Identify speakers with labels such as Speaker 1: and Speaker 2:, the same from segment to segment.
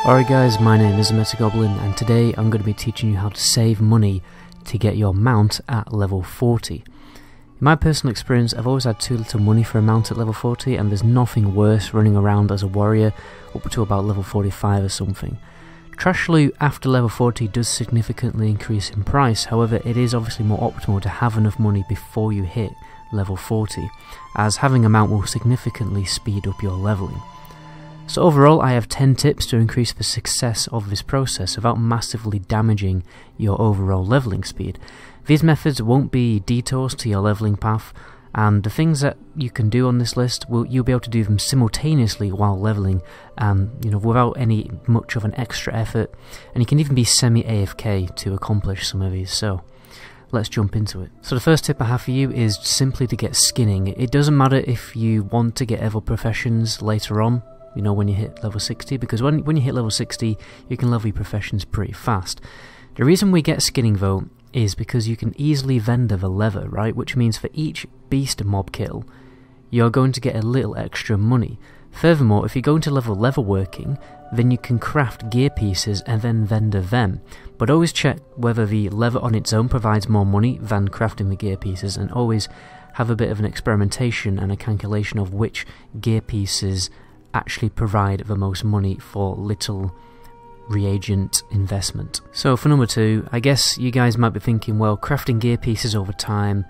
Speaker 1: Alright guys, my name is Metagoblin and today I'm going to be teaching you how to save money to get your mount at level 40. In my personal experience, I've always had too little money for a mount at level 40 and there's nothing worse running around as a warrior up to about level 45 or something. Trash loot after level 40 does significantly increase in price, however it is obviously more optimal to have enough money before you hit level 40, as having a mount will significantly speed up your leveling. So overall I have 10 tips to increase the success of this process without massively damaging your overall leveling speed. These methods won't be detours to your leveling path, and the things that you can do on this list, you'll be able to do them simultaneously while leveling, without any much of an extra effort, and you can even be semi-AFK to accomplish some of these, so let's jump into it. So the first tip I have for you is simply to get skinning. It doesn't matter if you want to get level professions later on, when you hit level 60, because when you hit level 60 you can level your professions pretty fast. The reason we get skinning though is because you can easily vendor the lever, right, which means for each beast mob kill you're going to get a little extra money. Furthermore, if you're going to level working, then you can craft gear pieces and then vendor them, but always check whether the lever on its own provides more money than crafting the gear pieces, and always have a bit of an experimentation and a calculation of which gear pieces actually provide the most money for little reagent investment. So for number 2, I guess you guys might be thinking, well, crafting gear pieces over time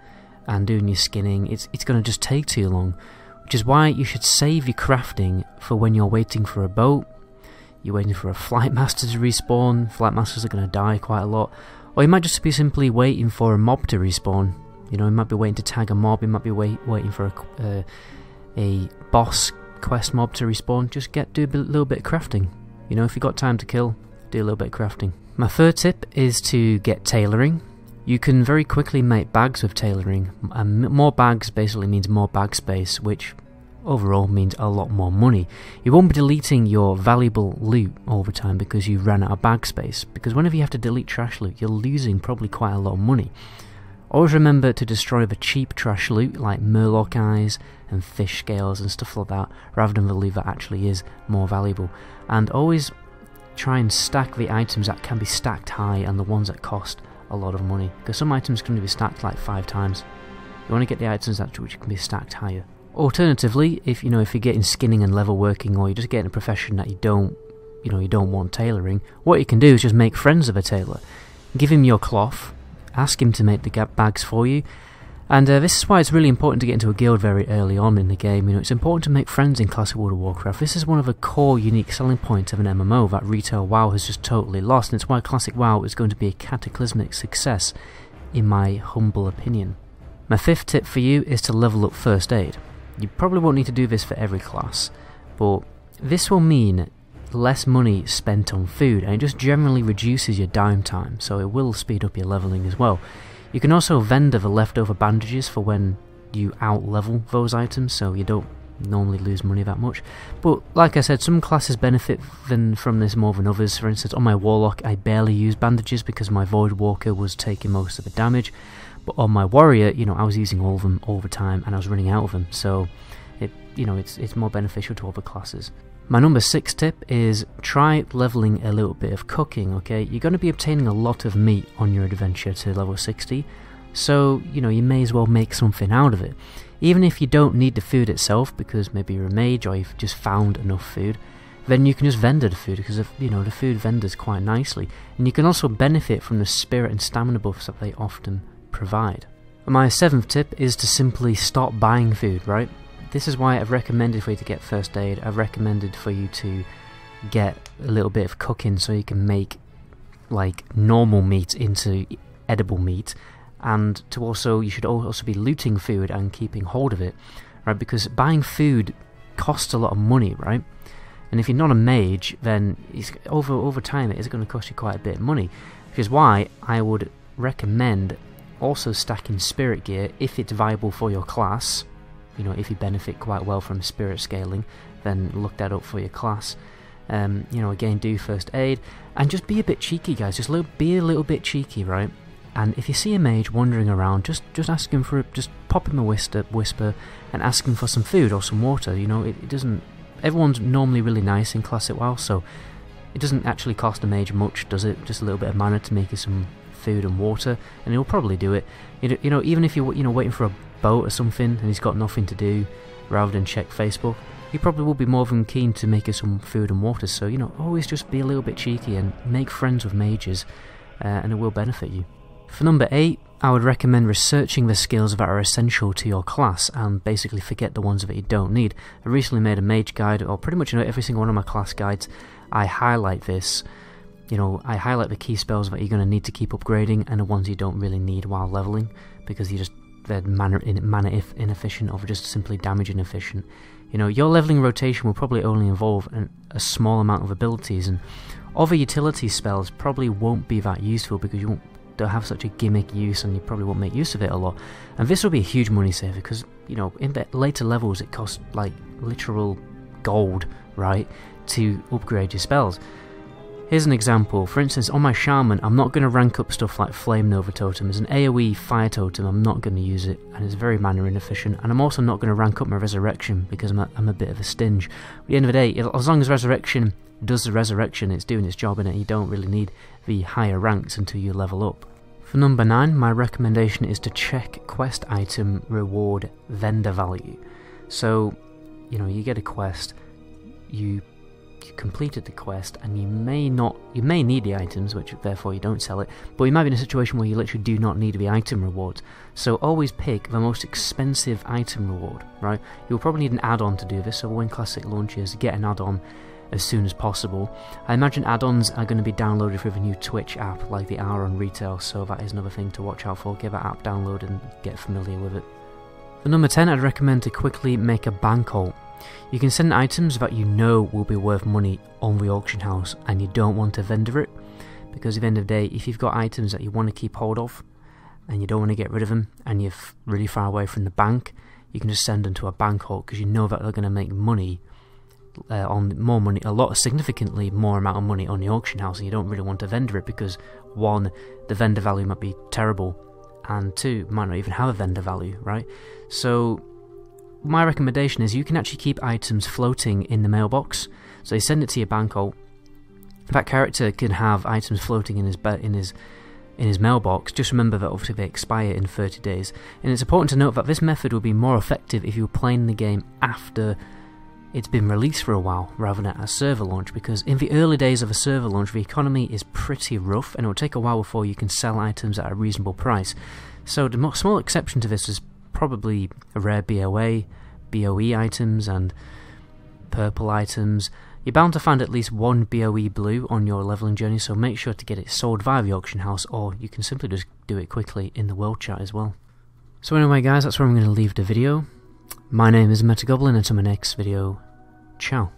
Speaker 1: and doing your skinning, it's going to just take too long, which is why you should save your crafting for when you're waiting for a boat, you're waiting for a flight master to respawn. Flight masters are going to die quite a lot, or you might just be simply waiting for a mob to respawn. You might be waiting to tag a mob, you might be waiting for a boss quest mob to respawn. Just do a little bit of crafting. If you've got time to kill, do a little bit of crafting. My third tip is to get tailoring. You can very quickly make bags with tailoring, and more bags basically means more bag space, which overall means a lot more money. You won't be deleting your valuable loot all the time because you ran out of bag space, because whenever you have to delete trash loot you're losing probably quite a lot of money. Always remember to destroy the cheap trash loot like murloc eyes and fish scales and stuff like that, rather than the loot that actually is more valuable. And always try and stack the items that can be stacked high and the ones that cost a lot of money, because some items can be stacked like 5 times. You want to get the items which can be stacked higher. Alternatively, if you're getting skinning and level working, or you're just getting a profession that you don't want tailoring, what you can do is just make friends with a tailor. Give him your cloth, ask him to make the bags for you, and this is why it's really important to get into a guild very early on in the game. It's important to make friends in Classic World of Warcraft. This is one of the core unique selling points of an MMO that retail WoW has just totally lost, and it's why Classic WoW is going to be a cataclysmic success, in my humble opinion. My fifth tip for you is to level up first aid. You probably won't need to do this for every class, but this will mean less money spent on food, and it just generally reduces your downtime, so it will speed up your leveling as well. You can also vendor the leftover bandages for when you out-level those items, so you don't normally lose money that much. But like I said, some classes benefit from this more than others. For instance, on my Warlock I barely used bandages because my Void Walker was taking most of the damage, but on my Warrior, I was using all of them all the time and I was running out of them, so it's more beneficial to other classes. My number 6 tip is try leveling a little bit of cooking, okay? You're going to be obtaining a lot of meat on your adventure to level 60, so you may as well make something out of it. Even if you don't need the food itself, because maybe you're a mage or you've just found enough food, then you can just vendor the food, because the food vendors quite nicely, and you can also benefit from the spirit and stamina buffs that they often provide. And my 7th tip is to simply stop buying food, right? This is why I've recommended for you to get first aid. I've recommended for you to get a little bit of cooking so you can make like normal meat into edible meat, and you should also be looting food and keeping hold of it, right? Because buying food costs a lot of money, right? And if you're not a mage, then over time it is going to cost you quite a bit of money, which is why I would recommend also stacking spirit gear if it's viable for your class. If you benefit quite well from spirit scaling, then look that up for your class. Again, do first aid, and just be a bit cheeky, guys. Just be a little bit cheeky, right? And if you see a mage wandering around, just ask him just pop him a whisper, and ask him for some food or some water. It doesn't. Everyone's normally really nice in Classic WoW, so It doesn't actually cost a mage much, does it? Just a little bit of mana to make you some food and water, and he'll probably do it. You know, even if you're waiting for a boat or something and he's got nothing to do, rather than check Facebook, he probably will be more than keen to make you some food and water. So, you know, always just be a little bit cheeky and make friends with mages, and it will benefit you. For number 8, I would recommend researching the skills that are essential to your class and basically forget the ones that you don't need. I recently made a mage guide, or pretty much every single one of my class guides, I highlight this. You know, I highlight the key spells that you're going to need to keep upgrading and the ones you don't really need while leveling, because they're mana inefficient or just simply damage inefficient. You know, your leveling rotation will probably only involve a small amount of abilities, and other utility spells probably won't be that useful because they'll have such a gimmick use and you probably won't make use of it a lot. And this will be a huge money saver because, you know, in the later levels it costs like literal gold, right, to upgrade your spells. Here's an example. For instance, on my Shaman, I'm not going to rank up stuff like Flame Nova Totem. As an AoE fire totem, I'm not going to use it, and it's very mana inefficient. And I'm also not going to rank up my Resurrection, because I'm a bit of a stinge. At the end of the day, as long as Resurrection does the Resurrection, it's doing its job, and you don't really need the higher ranks until you level up. For number 9, my recommendation is to check quest item reward vendor value. So, you know, you get a quest, you completed the quest, and you may need the items, which therefore you don't sell it, but you might be in a situation where you literally do not need the item rewards. So always pick the most expensive item reward, right? You'll probably need an add-on to do this, so when Classic launches, get an add-on as soon as possible. I imagine add-ons are going to be downloaded with a new Twitch app like they are on retail, so that is another thing to watch out for. Get that app downloaded and get familiar with it. For number 10, I'd recommend to quickly make a bank haul. You can send items that you know will be worth money on the auction house and you don't want to vendor it, because at the end of the day, if you've got items that you want to keep hold of and you don't want to get rid of them and you're really far away from the bank, you can just send them to a bank haul because you know that they're going to make money significantly more amount of money on the auction house, and you don't really want to vendor it because 1, the vendor value might be terrible, and 2, might not even have a vendor value, right? So my recommendation is you can actually keep items floating in the mailbox. So you send it to your bank haul. That character can have items floating in his mailbox. Just remember that obviously they expire in 30 days. And it's important to note that this method will be more effective if you're playing the game after it's been released for a while rather than at a server launch, because in the early days of a server launch the economy is pretty rough and it will take a while before you can sell items at a reasonable price. So the small exception to this is probably rare BOE items and purple items. You're bound to find at least one BOE blue on your leveling journey, so make sure to get it sold via the auction house, or you can simply just do it quickly in the world chat as well. So anyway guys, that's where I'm going to leave the video. My name is Metagoblin, and until my next video, ciao.